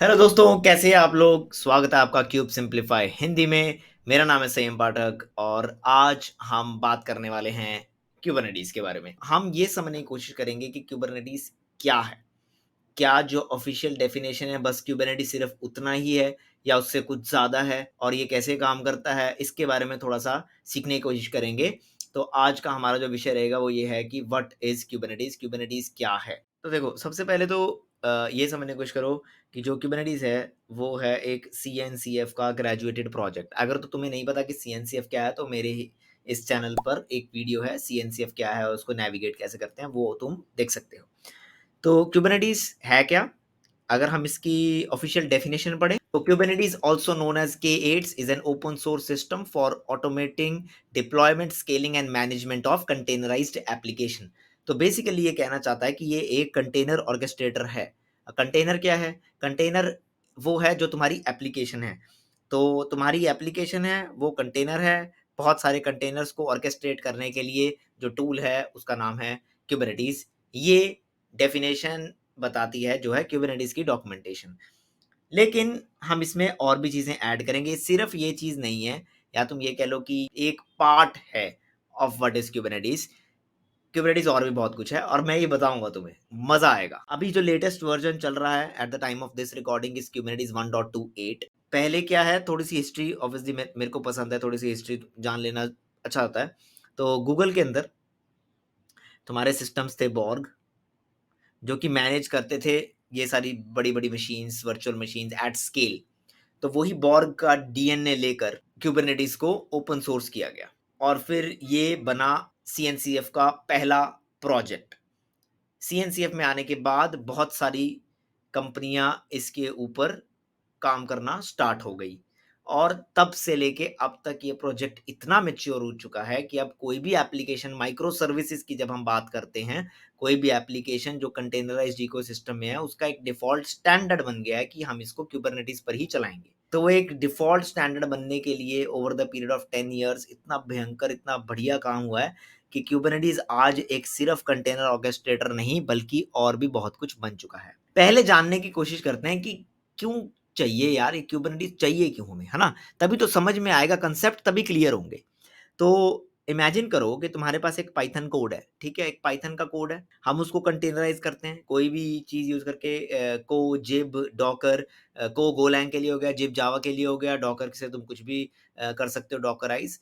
Hello दोस्तों, कैसे हैं आप लोग। स्वागत है आपका क्यूब सिंप्लीफाई हिंदी में। मेरा नाम है सयम पाठक और आज हम बात करने वाले हैं क्यूबरनेटीज के बारे में। हम ये समझने की कोशिश करेंगे कि क्यूबरनेटीज क्या है। क्या जो ऑफिशियल डेफिनेशन है बस क्यूबरनेटीज सिर्फ उतना ही है या उससे कुछ ज़्यादा है, और ये कैसे काम करता है इसके बारे में थोड़ा सा सीखने की कोशिश करेंगे। तो आज का हमारा जो विषय रहेगा वो ये है कि व्हाट इज़ क्यूबरनेटीज, क्यूबरनेटीज क्या है। तो देखो, सबसे पहले तो ये समझने की कोशिश करो कि जो क्यूबरनेटीज है वो है एक CNCF का ग्रेजुएटेड प्रोजेक्ट। अगर तो तुम्हें नहीं पता कि CNCF क्या है तो मेरे ही इस चैनल पर एक वीडियो है CNCF क्या है और उसको नेविगेट कैसे करते हैं, वो तुम देख सकते हो। तो क्यूबरनेटीज है क्या, अगर हम इसकी ऑफिशियल डेफिनेशन पढ़ें तो Kubernetes also known as K8 is an open source system for automating deployment, scaling and management of containerised application. तो बेसिकली ये कहना चाहता है कि ये एक कंटेनर ऑर्केस्ट्रेटर है। कंटेनर क्या है? कंटेनर वो है जो तुम्हारी एप्लीकेशन है। तो तुम्हारी एप्लीकेशन है वो कंटेनर है। बहुत सारे कंटेनर्स को ऑर्केस्ट्रेट करने के लिए जो टूल है उसका नाम है क्यूबरनेटीज। ये डेफिनेशन बताती है जो है क्यूबरनेटीज की डॉक्यूमेंटेशन। लेकिन हम इसमें और भी चीजें ऐड करेंगे, सिर्फ ये चीज नहीं है। या तुम ये कह लो कि एक पार्ट है of what is Kubernetes. Kubernetes और भी बहुत कुछ है और मैं ये बताऊंगा, तुम्हें मजा आएगा। अभी जो लेटेस्ट वर्जन चल रहा है at the time of this recording is Kubernetes 1.28। पहले क्या है, थोड़ी सी हिस्ट्री, ऑब्वियसली मेरे को पसंद है थोड़ी सी हिस्ट्री जान लेना, अच्छा होता है। तो गूगल के अंदर तुम्हारे सिस्टम्स थे बॉर्ग, जो कि मैनेज करते थे ये सारी बड़ी बड़ी machines, virtual machines at scale. तो वही बॉर्ग का डीएनए लेकर क्यूबरनेटीज को ओपन सोर्स किया गया और फिर ये बना CNCF का पहला प्रोजेक्ट। CNCF में आने के बाद बहुत सारी कंपनियां इसके ऊपर काम करना स्टार्ट हो गई और तब से लेके अब तक ये प्रोजेक्ट इतना मैच्योर हो चुका है कि अब कोई भी एप्लीकेशन, माइक्रो सर्विसेज की जब हम बात करते हैं, कोई भी एप्लीकेशन जो कंटेनराइज्ड इकोसिस्टम में है उसका एक डिफॉल्ट स्टैंडर्ड बन गया है कि हम इसको क्यूबरनेटीज पर ही चलाएंगे। तो वो एक डिफॉल्ट स्टैंडर्ड बनने के लिए over the period of 10 years इतना भयंकर, इतना बढ़िया काम हुआ है कि क्यूबरनेटीज आज एक सिर्फ कंटेनर ऑर्केस्ट्रेटर नहीं बल्कि और भी बहुत कुछ बन चुका है। पहले जानने की कोशिश करते हैं कि क्यों चाहिए यार, ये क्यूबरनेटीज चाहिए क्यों हमें, है ना। तभी तो समझ में आएगा, कंसेप्ट तभी क्लियर होंगे। तो इमेजिन करो कि तुम्हारे पास एक पाइथन कोड है, ठीक है, एक पाइथन का कोड है। हम उसको कंटेनराइज करते हैं कोई भी चीज यूज करके, को जिब डॉकर, को गोलैंग के लिए हो गया, जिब जावा के लिए हो गया, डॉकर से तुम कुछ भी कर सकते हो, डॉकराइज।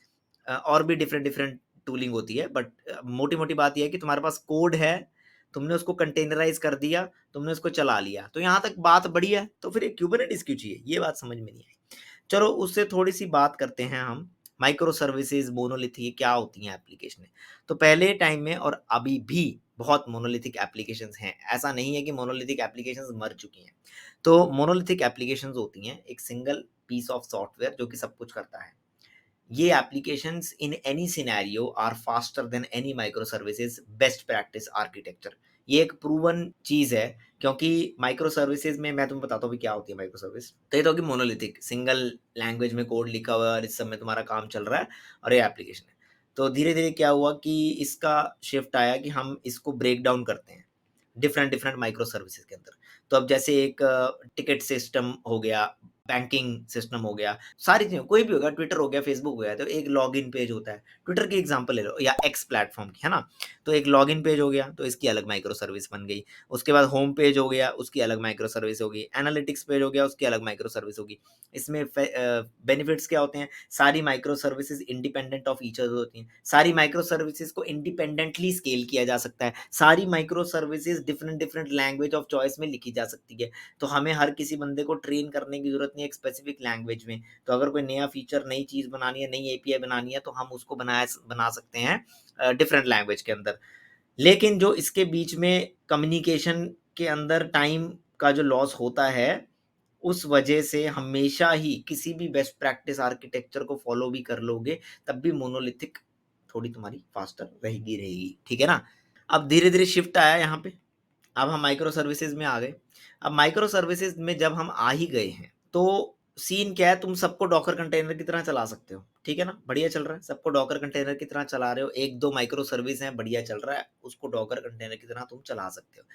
और भी डिफरेंट डिफरेंट टूलिंग होती है, बट मोटी मोटी बात यह है कि तुम्हारे पास कोड है, तुमने उसको कंटेनराइज कर दिया, तुमने उसको चला लिया, तो यहाँ तक बात बढ़िया है। तो फिर एक क्यूबरनेटीज क्यों चाहिए, ये बात समझ में नहीं आई। चलो उससे थोड़ी सी बात करते हैं हम। माइक्रो सर्विसेज, मोनोलिथ, ये क्या होती हैं एप्लीकेशन। तो पहले टाइम में और अभी भी बहुत मोनोलिथिक एप्लीकेशंस हैं, ऐसा नहीं है कि मोनोलिथिक एप्लीकेशंस मर चुकी हैं। तो मोनोलिथिक एप्लीकेशंस होती हैं एक सिंगल पीस ऑफ सॉफ्टवेयर जो कि सब कुछ करता है। ये applications in any scenario are faster than any micro services best practice architecture. ये एक प्रूवन चीज है, क्योंकि माइक्रो सर्विसेज में मैं तुम्हें बताता हूँ भी क्या होती है माइक्रो सर्विस। तो ये तो होगी मोनोलिथिक, सिंगल लैंग्वेज में कोड लिखा हुआ है और इस समय तुम्हारा काम चल रहा है और ये एप्लीकेशन है। तो धीरे धीरे क्या हुआ कि इसका शिफ्ट आया कि हम इसको ब्रेक डाउन करते हैं डिफरेंट डिफरेंट माइक्रो सर्विसेज के अंदर। तो अब जैसे एक टिकट सिस्टम हो गया, बैंकिंग सिस्टम हो गया, सारी चीजें, कोई भी होगा, ट्विटर हो गया, फेसबुक हो गया, तो एक लॉगिन पेज होता है। ट्विटर की एग्जांपल ले लो या एक्स प्लेटफॉर्म की, है ना। तो एक लॉगिन पेज हो गया तो इसकी अलग माइक्रो सर्विस बन गई। उसके बाद होम पेज हो गया, उसकी अलग माइक्रो सर्विस होगी। एनालिटिक्स पेज हो गया, उसकी अलग माइक्रो सर्विस होगी। इसमें बेनिफिट्स क्या होते हैं, सारी micro services independent of each other होती हैं। सारी माइक्रो सर्विसेज को इंडिपेंडेंटली स्केल किया जा सकता है। सारी micro services different different language of choice में लिखी जा सकती है। तो हमें हर किसी बंदे को ट्रेन करने की जरूरत नहीं है एक स्पेसिफिक लैंग्वेज में। तो अगर कोई नया फीचर, नई चीज बनानी है, नई एपीआई बनानी है, तो हम उसको बना सकते हैं डिफरेंट लैंग्वेज के अंदर। लेकिन जो इसके बीच में कम्युनिकेशन के अंदर टाइम का जो लॉस होता है, उस वजह से हमेशा ही किसी भी बेस्ट प्रैक्टिस आर्किटेक्चर को फॉलो भी कर लोगे तब भी मोनोलिथिक थोड़ी तुम्हारी फास्टर रहेगी रहेगी, ठीक है ना। अब धीरे धीरे शिफ्ट आया यहाँ पे, अब हम माइक्रो सर्विसेज में आ गए। अब माइक्रो सर्विसेज में जब हम आ ही गए हैं तो सीन क्या है, तुम सबको डॉकर कंटेनर की तरह चला सकते हो, ठीक है ना, बढ़िया चल रहा है, सबको डॉकर कंटेनर की तरह चला रहे हो, एक दो माइक्रो सर्विस है, बढ़िया चल रहा है, उसको डॉकर कंटेनर की तरह तुम चला सकते हो।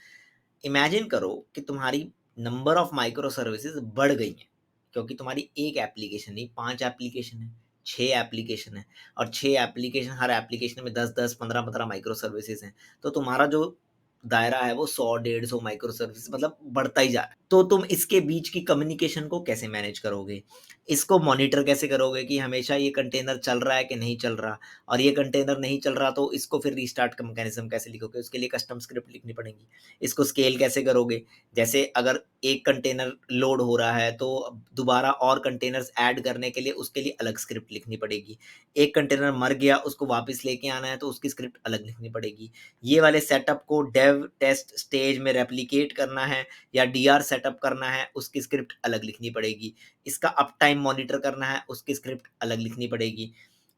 इमेजिन करो कि तुम्हारी नंबर ऑफ माइक्रो सर्विसेज बढ़ गई हैं, क्योंकि तुम्हारी एक एप्लीकेशन नहीं, 5 एप्लीकेशन है, 6 एप्लीकेशन है, और 6 एप्लीकेशन, हर एप्लीकेशन में 10-10, 15-15 माइक्रो सर्विसेज हैं। तो तुम्हारा जो दायरा है वो 100-150 माइक्रो सर्विसेज मतलब बढ़ता ही जा रहा है। तो तुम इसके बीच की कम्युनिकेशन को कैसे मैनेज करोगे? इसको मॉनिटर कैसे करोगे कि हमेशा ये कंटेनर चल रहा है कि नहीं चल रहा? और ये कंटेनर नहीं चल रहा तो इसको फिर रीस्टार्ट का मैकेनिज्म कैसे लिखोगे? उसके लिए कस्टम स्क्रिप्ट लिखनी पड़ेगी। इसको स्केल कैसे करोगे? जैसे अगर एक कंटेनर लोड हो रहा है तो दोबारा और कंटेनर्स ऐड करने के लिए उसके लिए अलग स्क्रिप्ट लिखनी पड़ेगी। एक कंटेनर मर गया, उसको वापस लेके आना है तो उसकी स्क्रिप्ट अलग लिखनी पड़ेगी। ये वाले सेटअप को डेव टेस्ट स्टेज में रेप्लिकेट करना है या डीआर सेटअप करना है, उसकी स्क्रिप्ट अलग लिखनी पड़ेगी। इसका अप टाइम मॉनिटर करना है, उसकी स्क्रिप्ट अलग लिखनी पड़ेगी।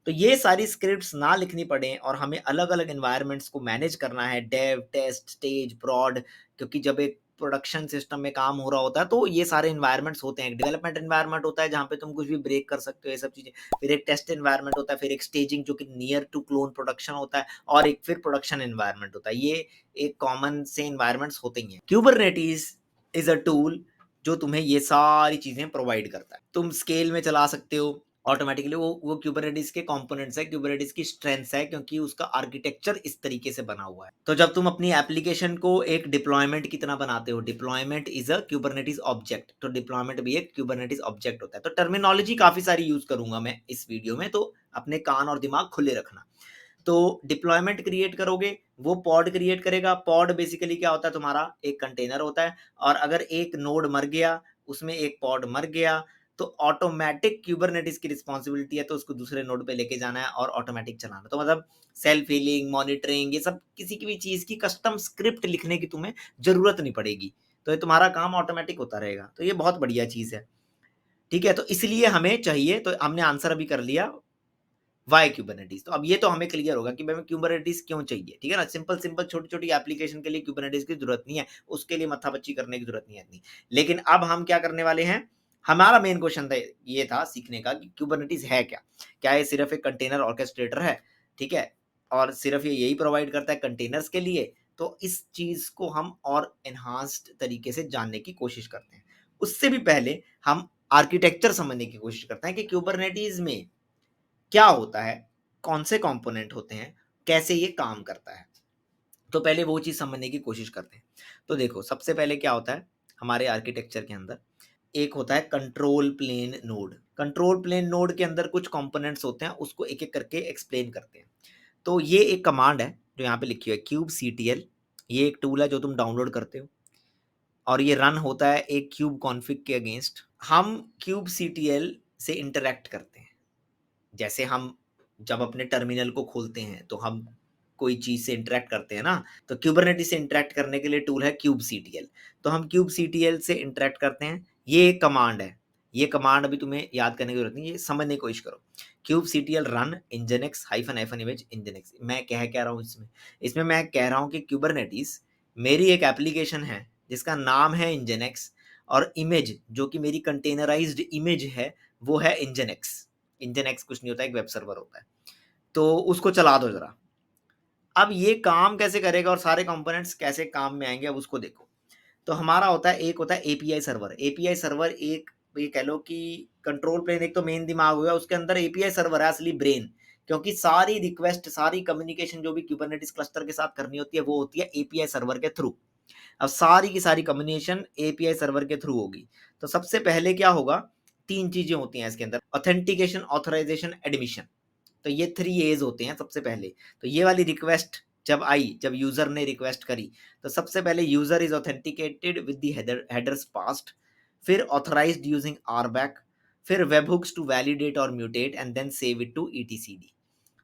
तो ये सारी स्क्रिप्ट्स ना लिखनी पड़े और हमें अलग-अलग एनवायरनमेंट्स को मैनेज करना है, डेव, टेस्ट, स्टेज, प्रॉड, क्योंकि जब एक प्रोडक्शन सिस्टम में काम हो रहा होता है तो ये सारे एनवायरनमेंट्स होते हैं। एक डेवलपमेंट एनवायरनमेंट होता है जहाँ पे तुम कुछ भी ब्रेक कर सकते हो, ये सब चीज़ें। फिर एक टेस्ट एनवायरनमेंट होता है, फिर एक स्टेजिंग जो कि नियर टू क्लोन प्रोडक्शन होता है, और एक फिर प्रोडक्शन एनवायरनमेंट होता है। ये एक कॉमन से एनवायरनमेंट्स होते ही हैं। कुबरनेटिस इज़ अ टूल जो तुम्हें ये सारी चीज़ें प्रोवाइड करता है। तुम स्केल में चला सकते हो ऑटोमेटिकली, वो कुबरनेटिस के कंपोनेंट्स है, कुबरनेटिस की स्ट्रेंथ्स है, क्योंकि उसका आर्किटेक्चर इस तरीके से बना हुआ है। तो जब तुम अपनी एप्लीकेशन को एक डिप्लॉयमेंट की तरह बनाते हो, deployment is a Kubernetes object, तो डिप्लॉयमेंट भी एक कुबरनेटिस ऑब्जेक्ट होता है। तो टर्मिनोलॉजी काफी सारी यूज करूंगा मैं इस वीडियो में, तो अपने कान और दिमाग खुले रखना। तो डिप्लॉयमेंट क्रिएट करोगे, वो पॉड क्रिएट करेगा। पॉड बेसिकली क्या होता है, तुम्हारा एक कंटेनर होता है, और अगर एक नोड मर गया, उसमें एक पॉड मर गया, तो ऑटोमेटिक क्यूबरनेटिस की रिस्पॉन्सिबिलिटी है, तो उसको दूसरे नोड पे लेके जाना है और ऑटोमेटिक चलाना। तो मतलब सेल्फ हीलिंग, मॉनिटरिंग, ये सब किसी की भी चीज की कस्टम स्क्रिप्ट लिखने की तुम्हें जरूरत नहीं पड़ेगी। तो ये तुम्हारा काम ऑटोमेटिक होता रहेगा। तो ये बहुत बढ़िया चीज है। ठीक है, तो इसलिए हमें चाहिए, तो हमने आंसर अभी कर लिया, वाई क्यूबरनेटिस। तो अब ये तो हमें क्लियर होगा कि भाई क्यूबरनेटिस क्यों चाहिए। ठीक है ना, सिंपल सिंपल छोटी छोटी एप्लीकेशन के लिए क्यूबरनेटिस की जरूरत नहीं है, उसके लिए मत्थापच्ची करने की जरूरत नहीं है इतनी। लेकिन अब हम क्या करने वाले हैं, हमारा मेन क्वेश्चन था, ये था सीखने का कि क्यूबरनेटिस है क्या। क्या ये सिर्फ एक कंटेनर ऑर्केस्ट्रेटर है? ठीक है, और सिर्फ ये यही प्रोवाइड करता है कंटेनर्स के लिए? तो इस चीज को हम और एनहांस्ड तरीके से जानने की कोशिश करते हैं। उससे भी पहले हम आर्किटेक्चर समझने की कोशिश करते हैं कि क्यूबरनेटिस में क्या होता है, कौन से कंपोनेंट होते हैं, कैसे ये काम करता है। तो पहले वो चीज़ समझने की कोशिश करते हैं। तो देखो, सबसे पहले क्या होता है हमारे आर्किटेक्चर के अंदर, एक होता है control plane node. Control plane node के अंदर कुछ कंपोनेंट्स होते हैं, उसको एक एक करके एक्सप्लेन करते हैं। तो ये एक कमांड है जो यहाँ पे लिखी हुई है, क्यूब CTL। ये एक टूल है जो तुम डाउनलोड करते हो, और ये रन होता है एक क्यूब कॉन्फ़िग के अगेंस्ट। हम क्यूब CTL से इंटरेक्ट करते हैं। जैसे हम जब अपने टर्मिनल को खोलते हैं तो हम कोई चीज़ से इंटरेक्ट करते हैं ना, तो कुबरनेटिस से इंटरेक्ट करने के लिए टूल है क्यूब CTL। तो हम क्यूब CTL से इंटरेक्ट करते हैं। ये एक कमांड है, ये कमांड अभी तुम्हें याद करने की जरूरत नहीं, ये समझने की कोशिश करो। Cube CTL run nginx -- image nginx। मैं कह रहा हूँ इसमें, मैं कह रहा हूँ कि कुबरनेटिस मेरी एक एप्लीकेशन है जिसका नाम है nginx, और इमेज जो कि मेरी कंटेनराइज्ड इमेज है वो है nginx। nginx कुछ नहीं होता, एक वेब सर्वर होता है। तो उसको चला दो जरा। अब ये काम कैसे करेगा और सारे कंपोनेंट्स कैसे काम में आएंगे, अब उसको देखो। तो हमारा होता है, एक होता है एपीआई सर्वर। एपीआई सर्वर एक, ये कह लो कि कंट्रोल प्लेन एक तो मेन दिमाग हो गया, उसके अंदर एपीआई सर्वर है असली ब्रेन, क्योंकि सारी रिक्वेस्ट, सारी कम्युनिकेशन जो भी कुबरनेटिस क्लस्टर के साथ करनी होती है वो होती है एपीआई सर्वर के थ्रू। अब सारी की सारी कम्युनिकेशन एपीआई सर्वर के थ्रू होगी। तो सबसे पहले क्या होगा, तीन चीजें होती हैं इसके अंदर, ऑथेंटिकेशन, ऑथराइजेशन, एडमिशन। तो ये 3 एज होते हैं सबसे पहले। तो ये वाली रिक्वेस्ट जब आई, जब यूजर ने रिक्वेस्ट करी, तो सबसे पहले user is authenticated with the headers passed, फिर ऑथराइज्ड यूजिंग RBAC, फिर वेब हुक्स टू वैलिडेट और mutate, and then save it to ETCD।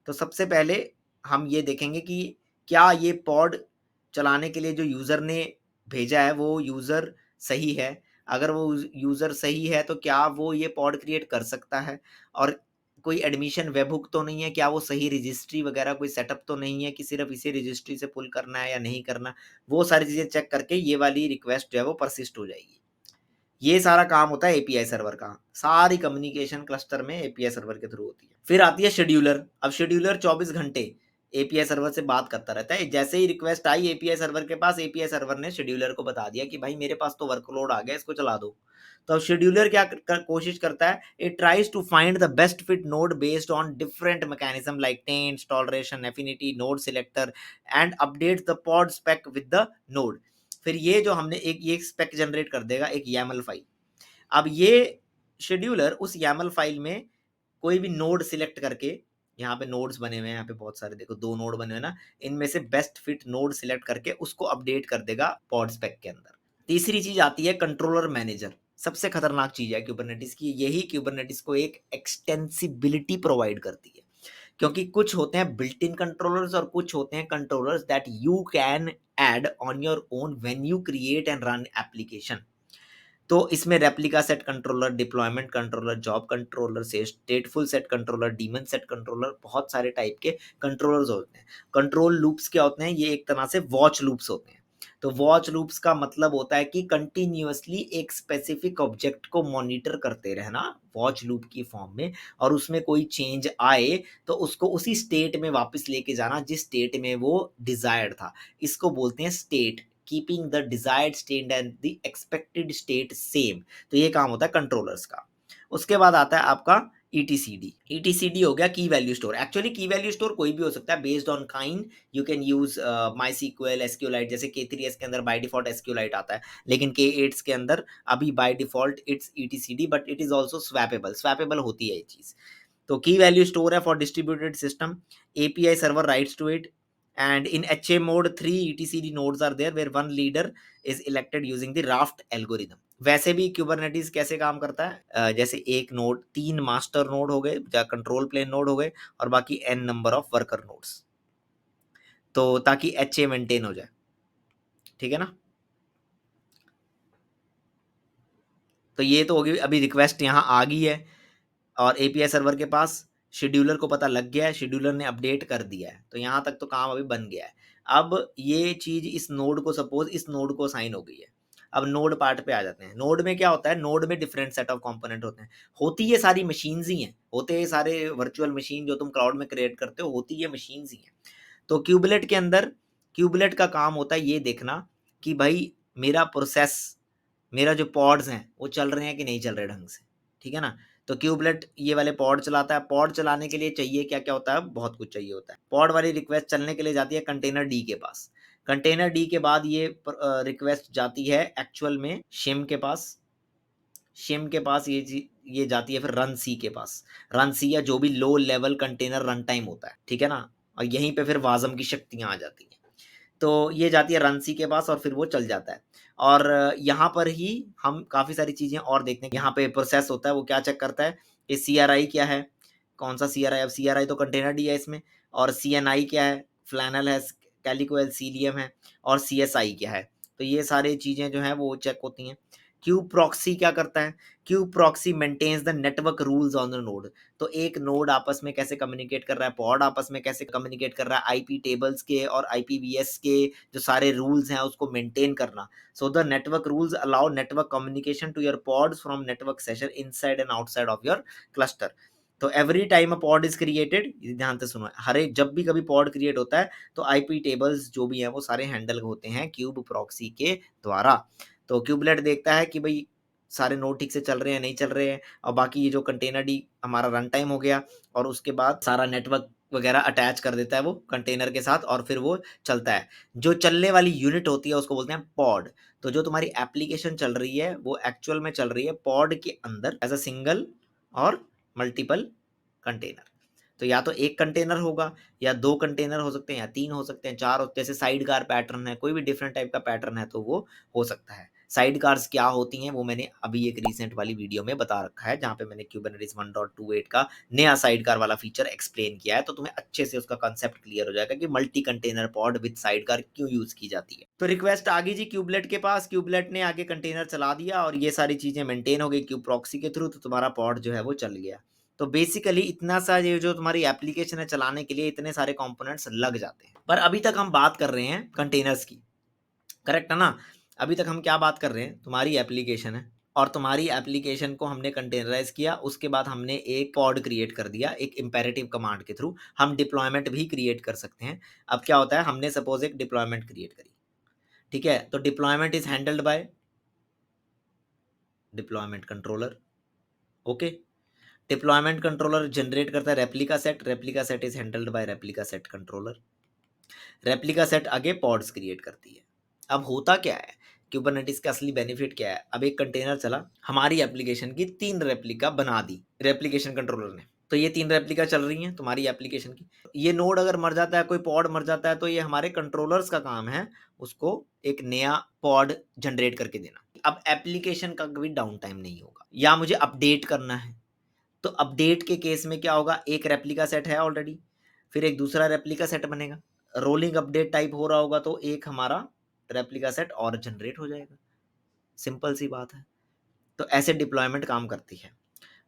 तो सबसे पहले हम ये देखेंगे कि क्या ये पॉड चलाने के लिए जो यूज़र ने भेजा है वो यूज़र सही है। अगर वो यूज़र सही है तो क्या वो ये पॉड क्रिएट कर सकता है, और कोई एडमिशन वेबहुक तो नहीं है, क्या वो सही रजिस्ट्री वगैरह कोई सेटअप तो नहीं है कि सिर्फ इसे रजिस्ट्री से पुल करना है या नहीं करना। वो सारी चीज़ें चेक करके ये वाली रिक्वेस्ट जो है वो परसिस्ट हो जाएगी। ये सारा काम होता है एपीआई सर्वर का। सारी कम्युनिकेशन क्लस्टर में एपीआई सर्वर के थ्रू होती है। फिर आती है शेड्यूलर। अब शेड्यूलर 24 घंटे एपीआई सर्वर से बात करता रहता है। जैसे ही रिक्वेस्ट आई एपीआई सर्वर के पास, एपीआई सर्वर ने शेड्यूलर को बता दिया कि भाई मेरे पास तो वर्कलोड आ गया, इसको चला दो। तो अब शेड्यूलर क्या कोशिश करता है, it tries to find the best fit node based on different mechanism like taints, toleration, affinity, node selector and updates the pod spec with the node. फिर ये जो हमने ये स्पेक जनरेट कर देगा एक YAML फाइल। अब ये शेड्यूलर उस YAML फाइल में कोई भी नोड सिलेक्ट करके, यहाँ पे नोड्स बने हुए हैं, यहाँ पे बहुत सारे देखो 2 नोड बने हुए हैं ना, इनमें से बेस्ट फिट नोड सिलेक्ट करके उसको अपडेट कर देगा पॉड स्पेक के अंदर। तीसरी चीज आती है कंट्रोलर मैनेजर। सबसे खतरनाक चीज है क्यूबरनेटिस की, यही क्यूबरनेटिस को एक एक्सटेंसिबिलिटी प्रोवाइड करती है। क्योंकि कुछ होते हैं बिल्ट इन कंट्रोलर्स और कुछ होते हैं controllers that you can add on your own when you create and run application. तो इसमें replica set controller, deployment controller, job controller, से stateful set controller, daemon set controller, बहुत सारे टाइप के कंट्रोलर्स होते हैं। कंट्रोल लूप्स क्या होते हैं, ये एक तरह से वॉच लूप्स होते हैं। तो वॉच लूप्स का मतलब होता है कि कंटिन्यूअसली एक स्पेसिफिक ऑब्जेक्ट को मॉनिटर करते रहना वॉच लूप की फॉर्म में, और उसमें कोई चेंज आए तो उसको उसी स्टेट में वापस लेके जाना जिस स्टेट में वो डिजायर्ड था। इसको बोलते हैं state, keeping the desired state and the expected state same. तो ये काम होता है कंट्रोलर्स का। उसके बाद आता है आपका ETCD। ETCD हो गया की वैल्यू स्टोर। एक्चुअली की वैल्यू स्टोर कोई भी हो सकता है based on kind. You can use MySQL, SQLite। जैसे K3s के अंदर बाय डिफॉल्ट SQLite आता है, लेकिन K8s के अंदर अभी by default it's ETCD, but it is also swappable. Swappable होती है ये चीज। तो की वैल्यू स्टोर है for distributed system, API server writes to it, and in HA mode 3 ETCD nodes are there where one leader is elected using the raft algorithm। वैसे भी Kubernetes कैसे काम करता है, जैसे एक नोड, 3 मास्टर नोड हो गए या कंट्रोल प्लेन नोड हो गए और बाकी n number of worker nodes, तो ताकि HA मेंटेन हो जाए। ठीक है ना। तो ये तो होगी, अभी रिक्वेस्ट यहाँ आ गई है और एपीआई सर्वर के पास शेड्यूलर को पता लग गया है, शेड्यूलर ने अपडेट कर दिया है, तो यहाँ तक तो काम अभी बन गया है। अब ये चीज इस नोड को, सपोज इस नोड को असाइन हो गई है। अब नोड पार्ट पे आ जाते हैं। नोड में क्या होता है, नोड में डिफरेंट सेट ऑफ कंपोनेंट होते हैं। होती ये सारी मशीन्स ही हैं, होते ये सारे वर्चुअल मशीन जो तुम क्लाउड में क्रिएट करते हो, होती ये मशीन्स ही हैं। तो क्यूबलेट के अंदर, क्यूबलेट का काम होता है ये देखना कि भाई मेरा प्रोसेस, मेरा जो पॉड्स हैं वो चल रहे हैं कि नहीं चल रहे ढंग से। ठीक है ना। तो क्यूबलेट ये वाले पॉड चलाता है। पॉड चलाने के लिए चाहिए क्या क्या होता है, बहुत कुछ चाहिए होता है। पॉड वाली रिक्वेस्ट चलने के लिए जाती है कंटेनर डी के पास। कंटेनर डी के बाद ये रिक्वेस्ट जाती है एक्चुअल में शिम के पास। शिम के पास ये जाती है फिर रन सी के पास। रन सी या जो भी low level container run time होता है, ठीक है ना। और यहीं पे फिर वाजम की शक्तियां आ जाती हैं। तो ये जाती है रनसी के पास और फिर वो चल जाता है। और यहाँ पर ही हम काफ़ी सारी चीज़ें और देखते हैं। यहाँ पे प्रोसेस होता है, वो क्या चेक करता है कि CRI क्या है, कौन सा CRI। अब CRI तो कंटेनर डी है इसमें, और CNI क्या है, फ्लैनल है, कैलिको है, सीलियम है, और CSI क्या है। तो ये सारी चीज़ें जो हैं वो चेक होती हैं। क्यू प्रॉक्सी क्या करता है, kube proxy maintains the network rules on the node. तो एक नोड आपस में कैसे कम्युनिकेट कर रहा है, पॉड आपस में कैसे कम्युनिकेट कर रहा है, आईपी टेबल्स के और IPVS के जो सारे रूल्स हैं उसको मेंटेन करना। So the network rules allow network communication to your pods from network session inside and outside of your cluster. तो every time a pod is created, ध्यान से सुनो, हर एक जब भी कभी पॉड क्रिएट होता है तो आईपी टेबल्स जो भी हैं वो सारे हैंडल होते हैं क्यूब प्रॉक्सी के द्वारा। तो क्यूबलेट देखता है कि भाई सारे नोड ठीक से चल रहे हैं नहीं चल रहे हैं, और बाकी ये जो कंटेनर डी हमारा रन टाइम हो गया, और उसके बाद सारा नेटवर्क वगैरह अटैच कर देता है वो कंटेनर के साथ, और फिर वो चलता है। जो चलने वाली यूनिट होती है उसको बोलते हैं पॉड। तो जो तुम्हारी एप्लीकेशन चल रही है वो एक्चुअल में चल रही है पॉड के अंदर एज अ सिंगल और मल्टीपल कंटेनर। तो या तो एक कंटेनर होगा, या 2 कंटेनर हो सकते हैं, या 3 हो सकते हैं, 4 होते हैं। जैसे साइड कार पैटर्न है, कोई भी डिफरेंट टाइप का पैटर्न है तो वो हो सकता है। साइड कार्स क्या होती हैं वो मैंने अभी एक रीसेंट वाली वीडियो में बता रखा है, जहाँ पे मैंने कुबरनेटिस 1.28 का नया साइड कार वाला फीचर एक्सप्लेन किया है। तो तुम्हें अच्छे से उसका कंसेप्ट क्लियर हो जाएगा कि multi container pod with side car क्यों यूज की जाती है। तो रिक्वेस्ट आ गई जी क्यूबलेट के पास, क्यूबलेट ने आगे कंटेनर चला दिया और ये सारी चीजें मेंटेन हो गई क्यूब प्रॉक्सी के थ्रू, तो तुम्हारा पॉड जो है वो चल गया। तो बेसिकली इतना सा ये जो तुम्हारी एप्लीकेशन है चलाने के लिए इतने सारे कंपोनेंट्स लग जाते हैं। पर अभी तक हम बात कर रहे हैं कंटेनर्स की, करेक्ट है ना। अभी तक हम क्या बात कर रहे हैं, तुम्हारी एप्लीकेशन है, और तुम्हारी एप्लीकेशन को हमने कंटेनराइज किया, उसके बाद हमने एक पॉड क्रिएट कर दिया एक इंपेरेटिव कमांड के थ्रू। हम डिप्लॉयमेंट भी क्रिएट कर सकते हैं। अब क्या होता है, हमने सपोज एक डिप्लॉयमेंट क्रिएट करी, ठीक है, तो deployment is handled by deployment controller. Okay, deployment controller generate करता है replica set is handled by replica set controller. Replica set आगे पॉड्स क्रिएट करती है। अब होता क्या है, क्यूबरनेटिस का असली बेनिफिट क्या है, अब एक कंटेनर चला, हमारी एप्लीकेशन की 3 रेप्लिका बना दी रेप्लिकेशन कंट्रोलर ने। तो ये 3 रेप्लिका चल रही हैं तुम्हारी एप्लीकेशन की। ये नोड अगर मर जाता है, कोई पॉड मर जाता है, तो ये हमारे कंट्रोलर्स का काम है उसको एक नया पॉड जनरेट करके देना। अब एप्लीकेशन का कभी डाउन टाइम नहीं होगा, या मुझे अपडेट करना है तो अपडेट के केस में क्या होगा, एक रेप्लिका सेट है ऑलरेडी, फिर एक दूसरा रेप्लिका सेट बनेगा, रोलिंग अपडेट टाइप हो रहा होगा तो एक हमारा रेप्लिका सेट और जनरेट हो जाएगा। सिंपल सी बात है। तो ऐसे डिप्लॉयमेंट काम करती है।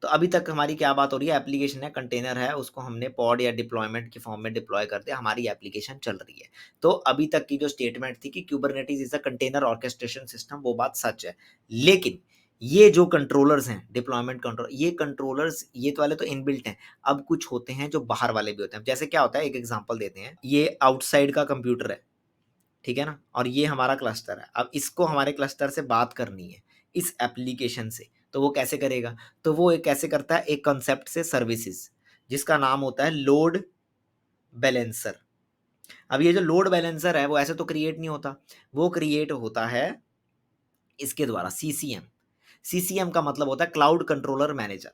तो अभी तक हमारी क्या बात हो रही है, एप्लीकेशन है, कंटेनर है, उसको हमने पॉड या डिप्लॉयमेंट के फॉर्म में डिप्लॉय कर दिया, हमारी एप्लीकेशन चल रही है। तो अभी तक की जो स्टेटमेंट थी कि Kubernetes is a container orchestration system, वो बात सच है। लेकिन ये जो कंट्रोलर्स हैं, डिप्लॉयमेंट कंट्रोलर, ये कंट्रोलर्स ये तो वाले तो इनबिल्ट हैं। अब कुछ होते हैं जो बाहर वाले भी होते हैं। जैसे क्या होता है, एक एग्जांपल देते हैं, ये आउटसाइड का कंप्यूटर है, ठीक है ना, और ये हमारा क्लस्टर है। अब इसको हमारे क्लस्टर से बात करनी है इस एप्लीकेशन से, तो वो कैसे करेगा, तो वो एक कैसे करता है, एक कॉन्सेप्ट से सर्विसेज जिसका नाम होता है लोड बैलेंसर। अब ये जो लोड बैलेंसर है वो ऐसे तो क्रिएट नहीं होता, वो क्रिएट होता है इसके द्वारा, सीसीएम। सीसीएम का मतलब होता है क्लाउड कंट्रोलर मैनेजर।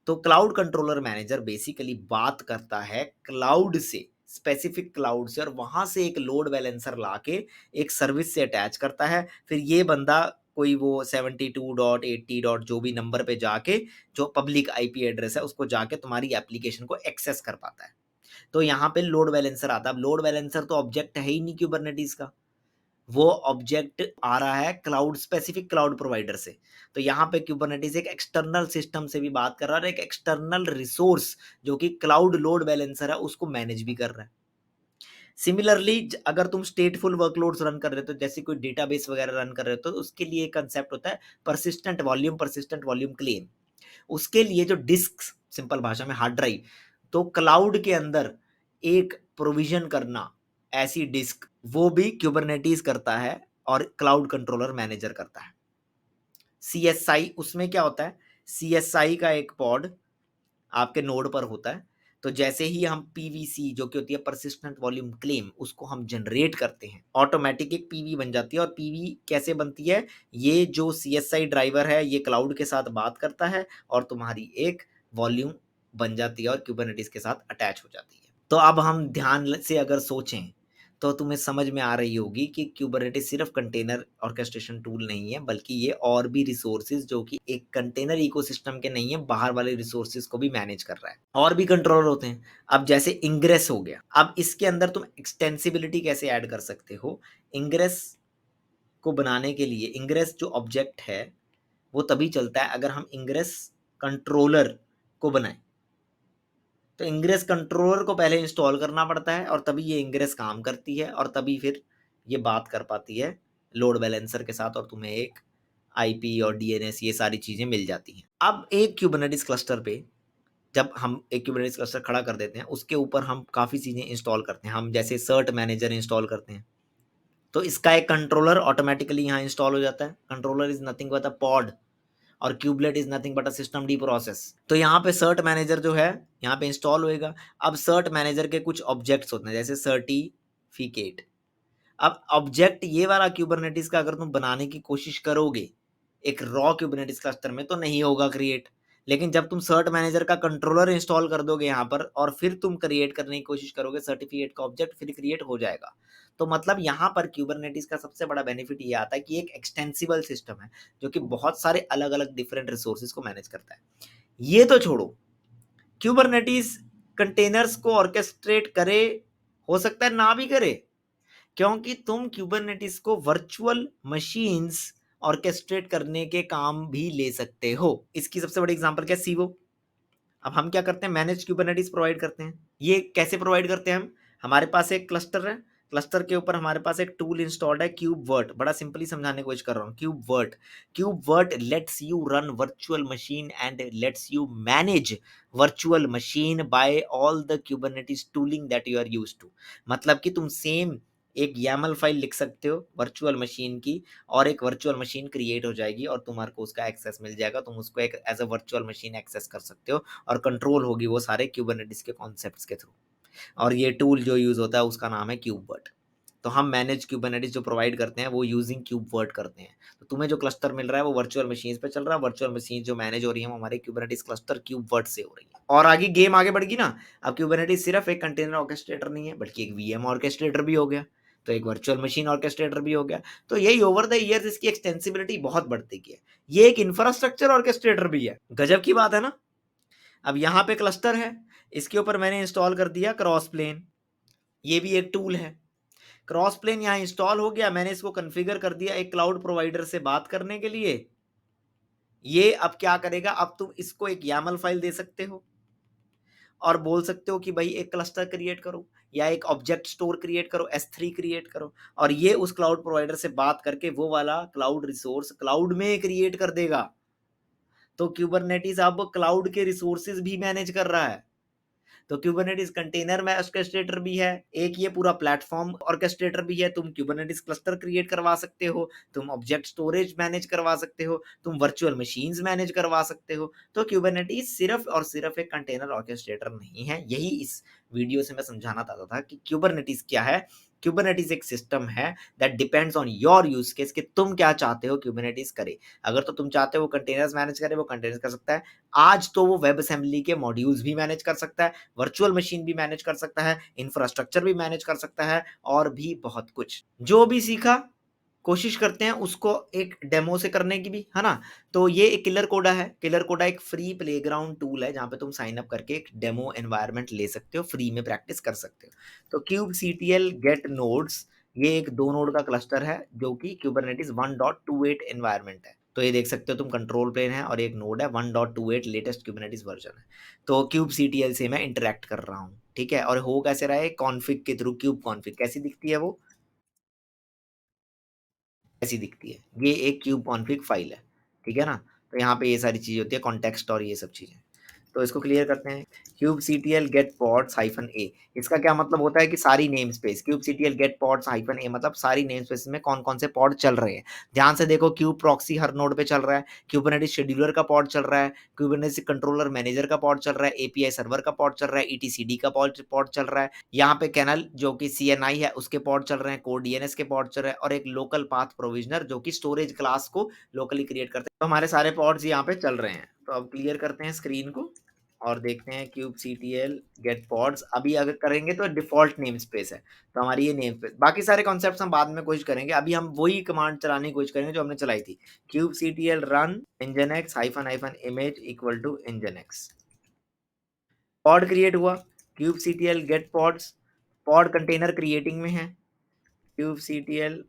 तो क्लाउड कंट्रोलर मैनेजर बेसिकली बात करता है क्लाउड से, स्पेसिफिक क्लाउड से, और वहां से एक लोड बैलेंसर लाके एक सर्विस से अटैच करता है। फिर ये बंदा कोई वो 72.80 डॉट जो भी नंबर पे जाके, जो पब्लिक आईपी एड्रेस है, उसको जाके तुम्हारी एप्लीकेशन को एक्सेस कर पाता है। तो यहाँ पे लोड बैलेंसर आता है। अब लोड बैलेंसर तो ऑब्जेक्ट है ही नहीं क्यूबरनेटिस का, वो ऑब्जेक्ट आ रहा है क्लाउड, स्पेसिफिक क्लाउड प्रोवाइडर से। तो यहाँ पे क्यूबरनेटिस एक एक्सटर्नल सिस्टम से भी बात कर रहा है, एक एक्सटर्नल रिसोर्स जो कि क्लाउड लोड बैलेंसर है उसको मैनेज भी कर रहा है। सिमिलरली अगर तुम स्टेटफुल वर्कलोड्स रन कर रहे हो, तो जैसे कोई डेटाबेस वगैरह रन कर रहे हो, तो उसके लिए एक कंसेप्ट होता है परसिस्टेंट वॉल्यूम क्लेम। उसके लिए जो डिस्क, सिंपल भाषा में हार्ड ड्राइव, तो क्लाउड के अंदर एक प्रोविजन करना ऐसी डिस्क, वो भी क्यूबरनेटिस करता है और क्लाउड कंट्रोलर मैनेजर करता है। सीएसआई, उसमें क्या होता है, सीएसआई का एक पॉड आपके नोड पर होता है। तो जैसे ही हम पीवीसी जो कि होती है परसिस्टेंट वॉल्यूम क्लेम, उसको हम जनरेट करते हैं, ऑटोमेटिक एक पीवी बन जाती है। और पीवी कैसे बनती है, ये जो सीएसआई ड्राइवर है ये क्लाउड के साथ बात करता है और तुम्हारी एक वॉल्यूम बन जाती है और क्यूबरनेटिस के साथ अटैच हो जाती है। तो अब हम ध्यान से अगर सोचें तो तुम्हें समझ में आ रही होगी कि क्यूबरनेटिस सिर्फ कंटेनर ऑर्केस्ट्रेशन टूल नहीं है, बल्कि ये और भी रिसोर्सेज जो कि एक कंटेनर इकोसिस्टम के नहीं है, बाहर वाले रिसोर्सेज को भी मैनेज कर रहा है। और भी कंट्रोलर होते हैं। अब जैसे इंग्रेस हो गया, अब इसके अंदर तुम एक्सटेंसिबिलिटी कैसे ऐड कर सकते हो, इंग्रेस को बनाने के लिए, इंग्रेस जो ऑब्जेक्ट है वो तभी चलता है अगर हम इंग्रेस कंट्रोलर को बनाएं। तो इंग्रेस कंट्रोलर को पहले इंस्टॉल करना पड़ता है और तभी ये इंग्रेस काम करती है, और तभी फिर ये बात कर पाती है लोड बैलेंसर के साथ, और तुम्हें एक आईपी और डीएनएस ये सारी चीज़ें मिल जाती हैं। अब एक क्यूबरनेटिस क्लस्टर पे जब हम एक क्यूबरनेटिस क्लस्टर खड़ा कर देते हैं, उसके ऊपर हम काफ़ी चीज़ें इंस्टॉल करते हैं। हम जैसे सर्ट मैनेजर इंस्टॉल करते हैं, तो इसका एक कंट्रोलर ऑटोमेटिकली यहाँ इंस्टॉल हो जाता है। Controller is nothing but a pod, और kubelet is nothing but a systemd process. तो यहाँ पे सर्ट मैनेजर जो है यहाँ पे इंस्टॉल होएगा। अब सर्ट मैनेजर के कुछ ऑब्जेक्ट्स होते हैं, जैसे सर्टिफिकेट। अब ऑब्जेक्ट ये वाला क्यूबरनेटिस का अगर तुम बनाने की कोशिश करोगे एक रॉ क्यूबरनेटिस क्लस्टर में, तो नहीं होगा क्रिएट। लेकिन जब तुम सर्ट मैनेजर का कंट्रोलर इंस्टॉल कर दोगे यहाँ पर, और फिर तुम क्रिएट करने की कोशिश करोगे सर्टिफिकेट का ऑब्जेक्ट, फिर क्रिएट हो जाएगा। तो मतलब यहाँ पर क्यूबरनेटिस का सबसे बड़ा बेनिफिट ये आता है कि एक एक्सटेंसिबल सिस्टम है जो कि बहुत सारे अलग अलग डिफरेंट रिसोर्सेज को मैनेज करता है। ये तो छोड़ो, क्यूबरनेटिस कंटेनर्स को ऑर्केस्ट्रेट करे, हो सकता है ना भी करे, क्योंकि तुम क्यूबरनेटिस को वर्चुअल मशीन्स ऑर्केस्ट्रेट करने के काम भी ले सकते हो। इसकी सबसे बड़ी एग्जांपल क्या है, सीवो। अब हम क्या करते हैं, मैनेज क्यूबरनेटिस प्रोवाइड करते हैं। ये कैसे प्रोवाइड करते हैं हम, हमारे पास एक क्लस्टर है क्लस्टर के ऊपर हमारे पास एक टूल इंस्टॉल्ड है क्यूबवर्ट, बड़ा सिंपली समझाने की कोशिश कर रहा हूँ। KubeVirt lets you run virtual machine and lets you manage virtual machine by all the Kubernetes tooling that you are used to. मतलब कि तुम सेम एक YAML फाइल लिख सकते हो वर्चुअल मशीन की, और एक वर्चुअल मशीन क्रिएट हो जाएगी और तुम्हारे को उसका एक्सेस मिल जाएगा, तुम उसको एक as a virtual machine access कर सकते हो, और कंट्रोल होगी वो सारे क्यूबरनेटिस के कॉन्सेप्ट्स के थ्रू। और ये टूल जो यूज़ होता है उसका नाम है क्यूबवर्ट। तो हम मैनेज क्यूबरनेटिस जो प्रोवाइड करते हैं वो यूजिंग क्यूबवर्ट करते हैं। तो तुम्हें जो क्लस्टर मिल रहा है वो वर्चुअल मशीन पे चल रहा है, वर्चुअल मशीन जो मैनेज हो रही है वो हमारे क्यूबरनेटिस क्लस्टर क्यूबवर्ट से हो रही है। और आगे गेम आगे बढ़ गई ना, अब क्यूबरनेटिस सिर्फ एक कंटेनर ऑर्केस्ट्रेटर नहीं है बल्कि एक VM ऑर्केस्ट्रेटर भी हो गया, तो एक वर्चुअल मशीन ऑर्केस्ट्रेटर भी हो गया। तो यही ओवर द ईयर्स इसकी एक्सटेंसिबिलिटी बहुत बढ़ती गई है। ये एक इंफ्रास्ट्रक्चर ऑर्केस्ट्रेटर भी है, गजब की बात है ना। अब यहाँ पे क्लस्टर है, इसके ऊपर मैंने इंस्टॉल कर दिया क्रॉस प्लेन, ये भी एक टूल है। क्रॉस प्लेन यहाँ इंस्टॉल हो गया, मैंने इसको कॉन्फ़िगर कर दिया एक क्लाउड प्रोवाइडर से बात करने के लिए। ये अब क्या करेगा, अब तुम इसको एक YAML फाइल दे सकते हो और बोल सकते हो कि भाई एक क्लस्टर क्रिएट करो या एक ऑब्जेक्ट स्टोर क्रिएट करो, S3 क्रिएट करो, और ये उस क्लाउड प्रोवाइडर से बात करके वो वाला क्लाउड रिसोर्स क्लाउड में क्रिएट कर देगा। तो क्यूबरनेटिस अब क्लाउड के रिसोर्सेज भी मैनेज कर रहा है। तो क्यूबरनेटिस कंटेनर में ऑर्केस्ट्रेटर भी है, एक ये पूरा प्लेटफॉर्म ऑर्केस्ट्रेटर भी है। तुम क्यूबरनेटिस क्लस्टर क्रिएट करवा सकते हो, तुम ऑब्जेक्ट स्टोरेज मैनेज करवा सकते हो, तुम वर्चुअल मशीन्स मैनेज करवा सकते हो। तो क्यूबरनेटिस सिर्फ और सिर्फ एक कंटेनर ऑर्केस्ट्रेटर नहीं है। यही इस वीडियो से मैं समझाना चाहता था कि क्यूबरनेटिस क्या है। क्यूबरनेटिस एक सिस्टम है that depends on your use case, कि तुम क्या चाहते हो क्यूबरनेटिस करे। अगर तो तुम चाहते हो वो कंटेनर्स मैनेज करे, वो कंटेनर्स कर सकता है। आज तो वो वेब असेंबली के मॉड्यूल्स भी मैनेज कर सकता है, वर्चुअल मशीन भी मैनेज कर सकता है, इंफ्रास्ट्रक्चर भी मैनेज कर सकता है, और भी बहुत कुछ। जो भी सीखा कोशिश करते हैं उसको एक डेमो से करने की भी, है ना। तो ये एक किलर कोडा है। किलर कोडा एक फ्री प्लेग्राउंड टूल है जहाँ पे तुम साइन अप करके एक डेमो एनवायरनमेंट ले सकते हो, फ्री में प्रैक्टिस कर सकते हो। तो क्यूबसीटीएल गेट नोड्स, ये एक 2 नोड का क्लस्टर है जो कि कुबरनेटिस 1.28 एनवायरनमेंट है। तो ये देख सकते हो तुम, कंट्रोल प्लेन है और एक नोड है, 1.28 लेटेस्ट कुबरनेटिस वर्जन है। तो क्यूबसीटीएल से मैं इंटरेक्ट कर रहा हूँ, ठीक है। और हो कैसे रहा है, कॉन्फ़िग के थ्रू। क्यूब कॉन्फ़िग कैसी दिखती है, वो ऐसी दिखती है। ये एक क्यूब कॉन्फ़िग फाइल है, ठीक है ना। तो यहाँ पे ये सारी चीज़ें होती है, कॉन्टेक्स्ट और ये सब चीज़ें। तो इसको क्लियर करते हैं। Kubectl get pods hyphen A, इसका क्या मतलब होता है कि सारी name space, kubectl get pods hyphen A मतलब सारी नेम स्पेस में कौन कौन से पॉड चल रहे हैं। ध्यान से देखो, क्यूब प्रॉक्सी हर नोड पे चल रहा है, क्यूबरनेटिस शेड्यूलर का पॉड चल रहा है, क्यूबरनेटिस कंट्रोलर मैनेजर का पॉड चल रहा है, एपीआई सर्वर का पॉड चल रहा है, ईटीसीडी का पॉड चल रहा है, यहाँ पे कैनल जो कि सीएनआई है उसके पॉड चल रहे हैं, कोड डीएनएस के पॉड चल रहे हैं, और एक लोकल पाथ प्रोविजनर जो कि स्टोरेज क्लास को लोकली क्रिएट करते हैं। तो हमारे सारे पॉड्स यहाँ पे चल रहे हैं। तो अब क्लियर करते हैं स्क्रीन को और देखते हैं क्यूबसीटीएल गेट पॉड्स। अभी अगर करेंगे तो डिफॉल्ट नेम स्पेस है, तो हमारी ये नेम स्पेस। बाकी सारे कॉन्सेप्ट्स हम बाद में कोशिश करेंगे, अभी हम वही कमांड चलाने की कोशिश करेंगे जो हमने चलाई थी। Kubectl run nginx hyphen hyphen image equal to nginx। Pod create हुआ, kubectl get pods, pod container creating में है। क्यूबसीटीएल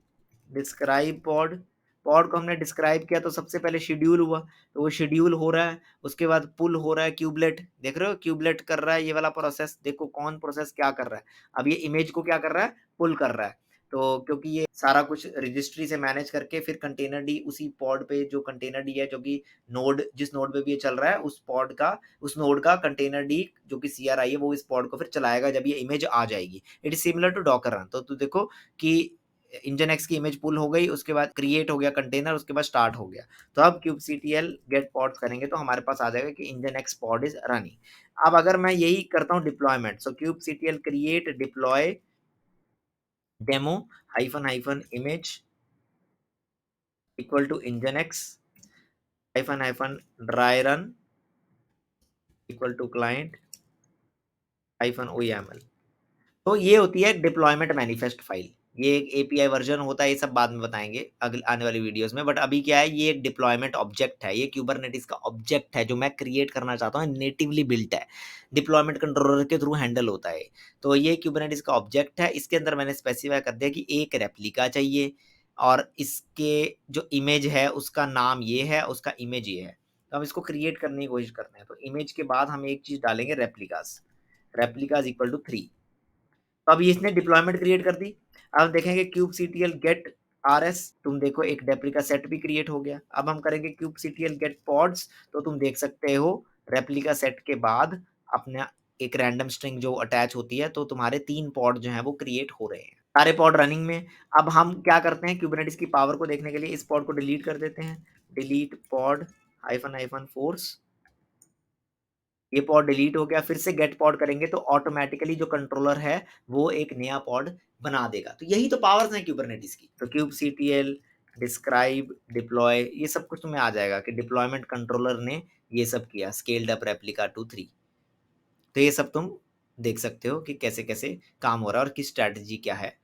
डिस्क्राइब पॉड, पॉड को हमने डिस्क्राइब किया तो सबसे पहले शेड्यूल हुआ, तो वो शेड्यूल हो रहा है। उसके बाद पुल हो रहा है, क्यूबलेट देख रहे हो, क्यूबलेट कर रहा है ये वाला प्रोसेस। देखो कौन प्रोसेस क्या कर रहा है, अब ये इमेज को क्या कर रहा है, पुल कर रहा है। तो क्योंकि ये सारा कुछ रजिस्ट्री से मैनेज करके फिर कंटेनर डी उसी पॉड पे, जो कंटेनर डी है जो कि नोड, जिस नोड पे भी ये चल रहा है उस पॉड का, उस नोड का कंटेनर डी जो कि CRI है वो इस पॉड को फिर चलाएगा जब ये इमेज आ जाएगी। It is similar to Docker run. तो देखो कि nginx की इमेज पुल हो गई, उसके बाद क्रिएट हो गया कंटेनर, उसके बाद स्टार्ट हो गया। तो अब क्यूबसीटीएल गेट पॉड्स करेंगे तो हमारे पास आ जाएगा कि nginx pod इज रनिंग। अब अगर मैं यही करता हूँ deployment, so kubectl create deploy demo hyphen hyphen image equal to nginx hyphen hyphen dry run equal to client hyphen OYAML। तो ये होती है डिप्लॉयमेंट मैनिफेस्ट फाइल। ये एक एपीआई वर्जन होता है, ये सब बाद में बताएंगे अगले आने वाली वीडियोस में। बट अभी क्या है, ये एक डिप्लॉयमेंट ऑब्जेक्ट है, ये क्यूबरनेटिस का ऑब्जेक्ट है जो मैं क्रिएट करना चाहता हूँ, नेटिवली बिल्ट है, डिप्लॉयमेंट कंट्रोलर के थ्रू हैंडल होता है। तो ये क्यूबरनेटिस का ऑब्जेक्ट है, इसके अंदर मैंने स्पेसिफाई कर दिया कि एक रेप्लिका चाहिए, और इसके जो इमेज है उसका नाम ये है, उसका इमेज ये है। तो हम इसको क्रिएट करने की कोशिश करते हैं। तो इमेज के बाद हम एक चीज डालेंगे, रेप्लिकास, रेप्लिकास इक्वल टू 3। तो अभी इसने डिप्लॉयमेंट क्रिएट कर दी। अब देखेंगे kubectl get rs, तुम देखो एक रेप्लिका सेट भी क्रिएट हो गया। अब हम करेंगे kubectl get pods, तो तुम देख सकते हो रेप्लिका सेट के बाद अपना एक रैंडम स्ट्रिंग जो अटैच होती है, तो तुम्हारे 3 पॉड जो हैं वो क्रिएट हो रहे हैं। सारे पॉड रनिंग में। अब हम क्या करते हैं, कुबरनेटिस की पावर को देखने के लिए इस पॉड को डिलीट कर देते हैं। Delete pod hyphen hyphen force, ये पॉड डिलीट हो गया। फिर से गेट पॉड करेंगे तो ऑटोमेटिकली जो कंट्रोलर है वो एक नया पॉड बना देगा। तो यही तो पावर्स हैं कुबरनेटिस की। तो kubectl डिस्क्राइब डिप्लॉय, ये सब कुछ तुम्हें आ जाएगा कि डिप्लॉयमेंट कंट्रोलर ने ये सब किया, स्केल्ड अप रेप्लिका टू 3। तो ये सब तुम देख सकते हो कि कैसे कैसे काम हो रहा है और किस स्ट्रैटेजी क्या है।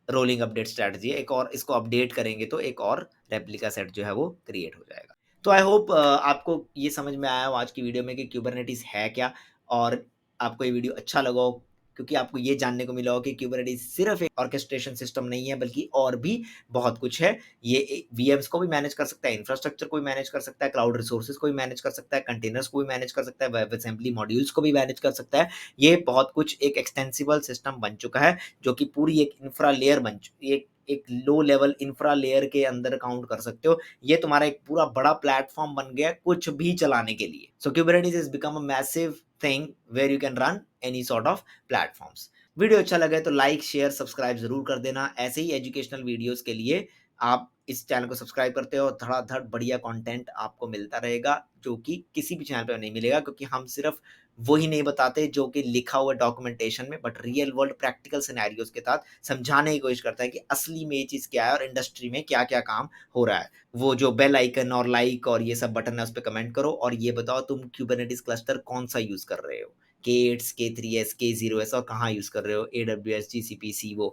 रोलिंग अपडेट स्ट्रैटेजी है एक, और इसको अपडेट करेंगे तो एक और रेप्लिका सेट जो है वो क्रिएट हो जाएगा। तो आई होप आपको ये समझ में आया हो आज की वीडियो में कि कुबरनेटिस है क्या, और आपको ये वीडियो अच्छा लगा हो, क्योंकि आपको ये जानने को मिला हो कि कुबरनेटिस सिर्फ एक ऑर्केस्ट्रेशन सिस्टम नहीं है, बल्कि और भी बहुत कुछ है। ये वीएम्स को भी मैनेज कर सकता है, इंफ्रास्ट्रक्चर को भी मैनेज कर सकता है, क्लाउड रिसोर्सेज को भी मैनेज कर सकता है, कंटेनर्स को भी मैनेज कर सकता है, वेब असेंबली मॉड्यूल्स को भी मैनेज कर सकता है। ये बहुत कुछ एक एक्सटेंसिबल सिस्टम बन चुका है, जो कि पूरी एक इंफ्रा लेयर बन चुकी है, एक लो लेवल इंफ्रा लेयर के अंदर काउंट कर सकते हो। ये तुम्हारा एक पूरा बड़ा प्लेटफॉर्म बन गया है कुछ भी चलाने के लिए। सो Kubernetes has become a massive thing where you can run any sort of platforms। Video अच्छा लगे तो लाइक शेयर सब्सक्राइब जरूर कर देना। ऐसे ही एजुकेशनल वीडियोस के लिए आप इस चैनल को सब्सक्राइब करते हो, धड़ाधड़ बढ़िया कंटेंट आपको मिलता रहेगा, जो कि किसी भी चैनल पे नहीं मिलेगा, क्योंकि हम सिर्फ वही नहीं बताते जो कि लिखा हुआ डॉक्यूमेंटेशन में, but real world practical scenarios के साथ समझाने की कोशिश करता है कि असली में ये चीज़ क्या है और इंडस्ट्री में क्या क्या काम हो रहा है। वो जो बेल आइकन और लाइक और ये सब बटन है उस पर कमेंट करो और ये बताओ तुम क्यूबरनेटिस क्लस्टर कौन सा यूज़ कर रहे हो, K8 K3S K0S, और कहाँ यूज़ कर रहे हो, AWS GCP CVO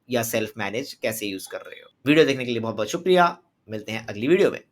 या सेल्फ मैनेज कैसे यूज़ कर रहे हो। वीडियो देखने के लिए बहुत बहुत शुक्रिया। मिलते हैं अगली वीडियो में।